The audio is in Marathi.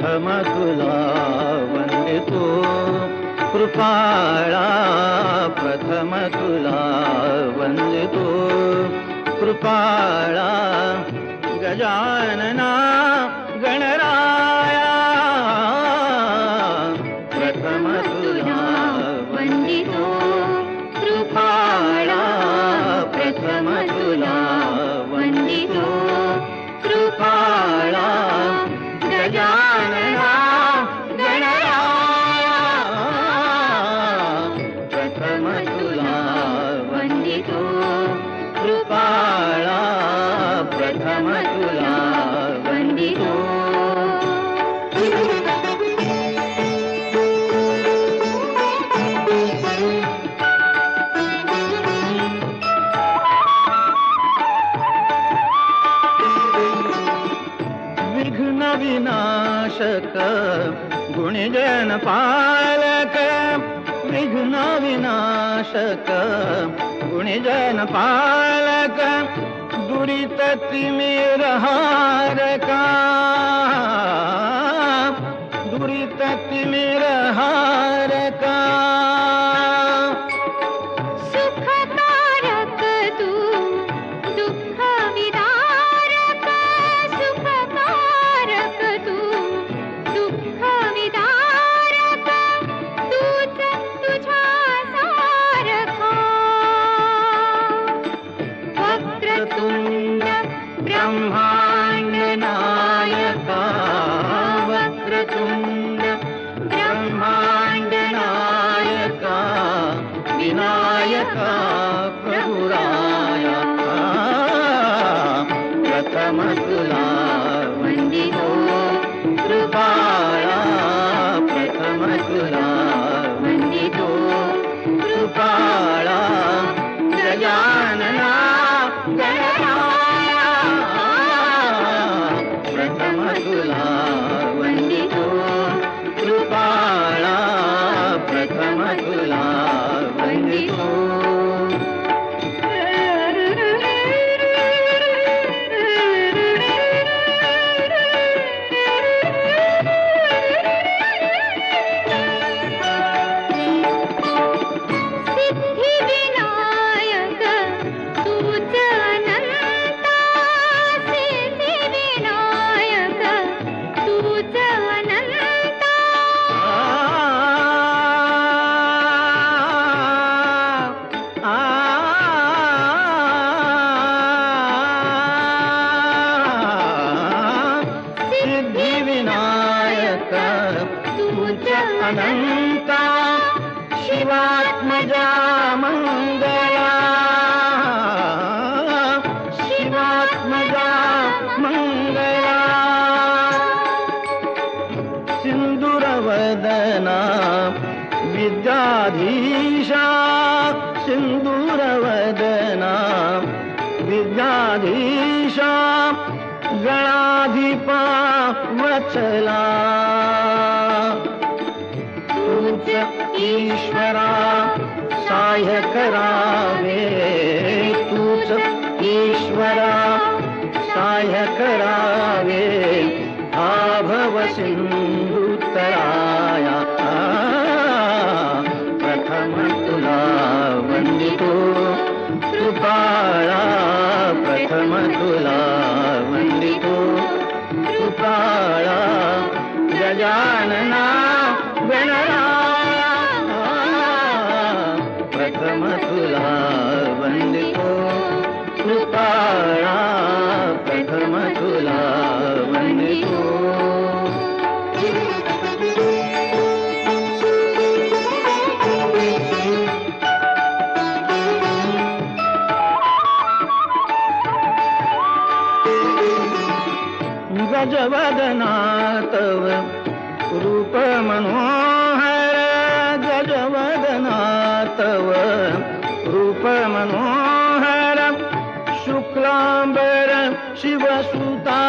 प्रथम तुला वंदितो कृपाळा, प्रथम तुला वंदितो कृपाळा, गजानना गणराया प्रथम तुला वंदितो कृपाळा, प्रथम तुला वंदितो कृपाळा, गजानना गणराया प्रथम तुला वंदितो कृपाळा, प्रथम तुला वंदितो. विघ्न विनाशक गुणजन पालक, विघ्न विनाशक गुणजन पालक, दुरित तिमिर हारका, दुरित तिमिर हारका. सुखकारक तू दुःख विदारक, सुखकारक तू दुःख विदारक, तूच तुझ्या सारखा. वक्रतुंड ब्रह्मांड नायका, वक्रतुंड ब्रह्मांड नायका, विनायका प्रभुराया प्रथम तुला वंदितो कृपाळा, प्रथम तुला वंदितो कृपाळा, गजानना गणराया प्रथम तुला वंदितो कृपाळा, प्रथम तुला वंदितो. सिद्धिविनायक तूच अनंता, सिद्धिविनायक तूच अनंता. सिद्धिविनायक तुझ अनंता, शिवात्मजा मंगला, शिवात्मजा मंगला. सिंदूरवदना विद्याधीशा, सिंदूरवदना विद्याधीशा, गणाधिपा वत्सला. तूच ईश्वरा सहाय्य करावे, तूच ईश्वरा सहाय्य करावे, आभव सिंधुतराया प्रथम तुला वंदितो कृपाळा, प्रथम तुला वंदितो कृपाळा, गजानना गणराया प्रथम तुला वंदितो कृपाळा, प्रथम तुला वंदितो. गजवदना तव रूप मनोहर, गजवदना तव रूप मनोहर, शुक्लांबर शिवसुता